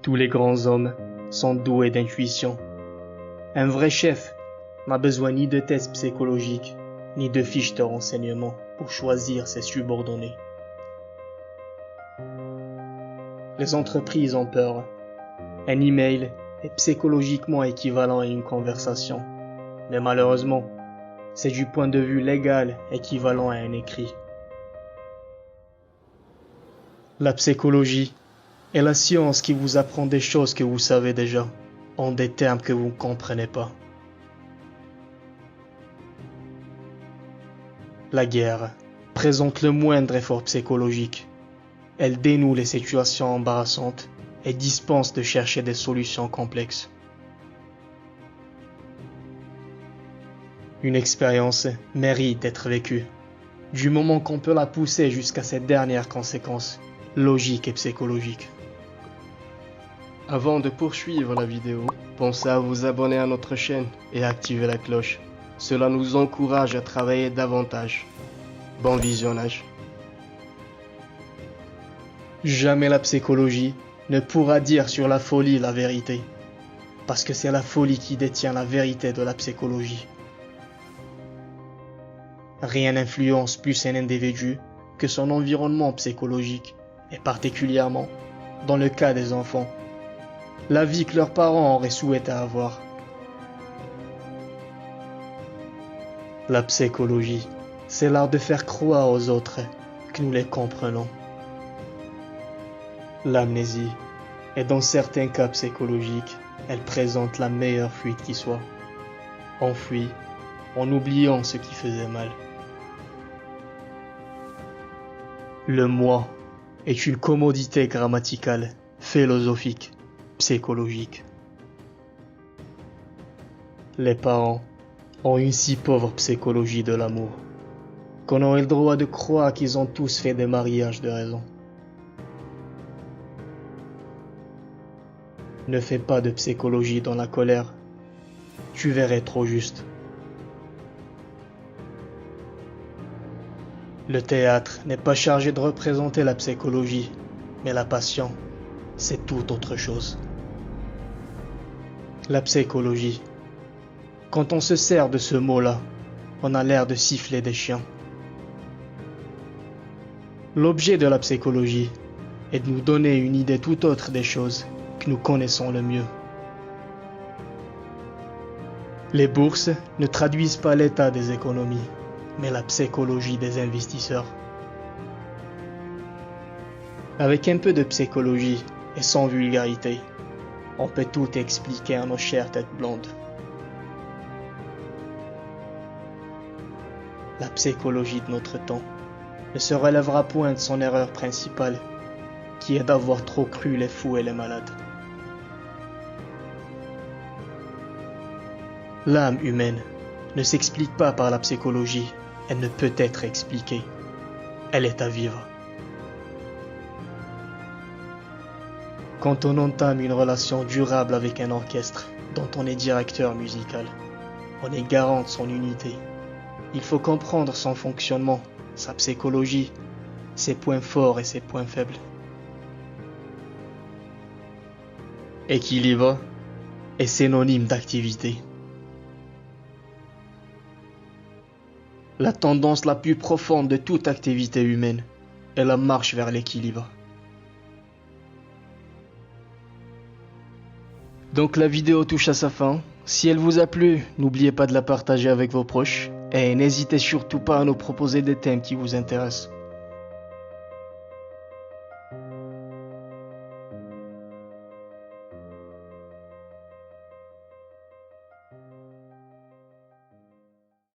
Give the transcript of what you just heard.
Tous les grands hommes sont doués d'intuition. Un vrai chef n'a besoin ni de tests psychologiques, ni de fiches de renseignement pour choisir ses subordonnés. Les entreprises ont peur. Un email est psychologiquement équivalent à une conversation, mais malheureusement, c'est du point de vue légal équivalent à un écrit. La psychologie est la science qui vous apprend des choses que vous savez déjà, en des termes que vous ne comprenez pas. La guerre présente le moindre effort psychologique. Elle dénoue les situations embarrassantes et dispense de chercher des solutions complexes. Une expérience mérite d'être vécue, du moment qu'on peut la pousser jusqu'à ses dernières conséquences, logiques et psychologiques. Avant de poursuivre la vidéo, pensez à vous abonner à notre chaîne et à activer la cloche. Cela nous encourage à travailler davantage. Bon visionnage. Jamais la psychologie ne pourra dire sur la folie la vérité, parce que c'est la folie qui détient la vérité de la psychologie. Rien n'influence plus un individu que son environnement psychologique, et particulièrement, dans le cas des enfants, la vie que leurs parents auraient souhaité avoir. La psychologie, c'est l'art de faire croire aux autres que nous les comprenons. L'amnésie, et dans certains cas psychologiques, elle présente la meilleure fuite qui soit. On fuit en oubliant ce qui faisait mal. Le moi est une commodité grammaticale, philosophique, psychologique. Les parents ont une si pauvre psychologie de l'amour qu'on aurait le droit de croire qu'ils ont tous fait des mariages de raison. Ne fais pas de psychologie dans la colère, tu verrais trop juste. Le théâtre n'est pas chargé de représenter la psychologie, mais la passion, c'est tout autre chose. La psychologie. Quand on se sert de ce mot-là, on a l'air de siffler des chiens. L'objet de la psychologie est de nous donner une idée tout autre des choses que nous connaissons le mieux. Les bourses ne traduisent pas l'état des économies, mais la psychologie des investisseurs. Avec un peu de psychologie et sans vulgarité, on peut tout expliquer à nos chères têtes blondes. La psychologie de notre temps ne se relèvera point de son erreur principale, qui est d'avoir trop cru les fous et les malades. L'âme humaine ne s'explique pas par la psychologie, elle ne peut être expliquée. Elle est à vivre. Quand on entame une relation durable avec un orchestre dont on est directeur musical, on est garant de son unité. Il faut comprendre son fonctionnement, sa psychologie, ses points forts et ses points faibles. Équilibre est synonyme d'activité. La tendance la plus profonde de toute activité humaine est la marche vers l'équilibre. Donc la vidéo touche à sa fin. Si elle vous a plu, n'oubliez pas de la partager avec vos proches et n'hésitez surtout pas à nous proposer des thèmes qui vous intéressent.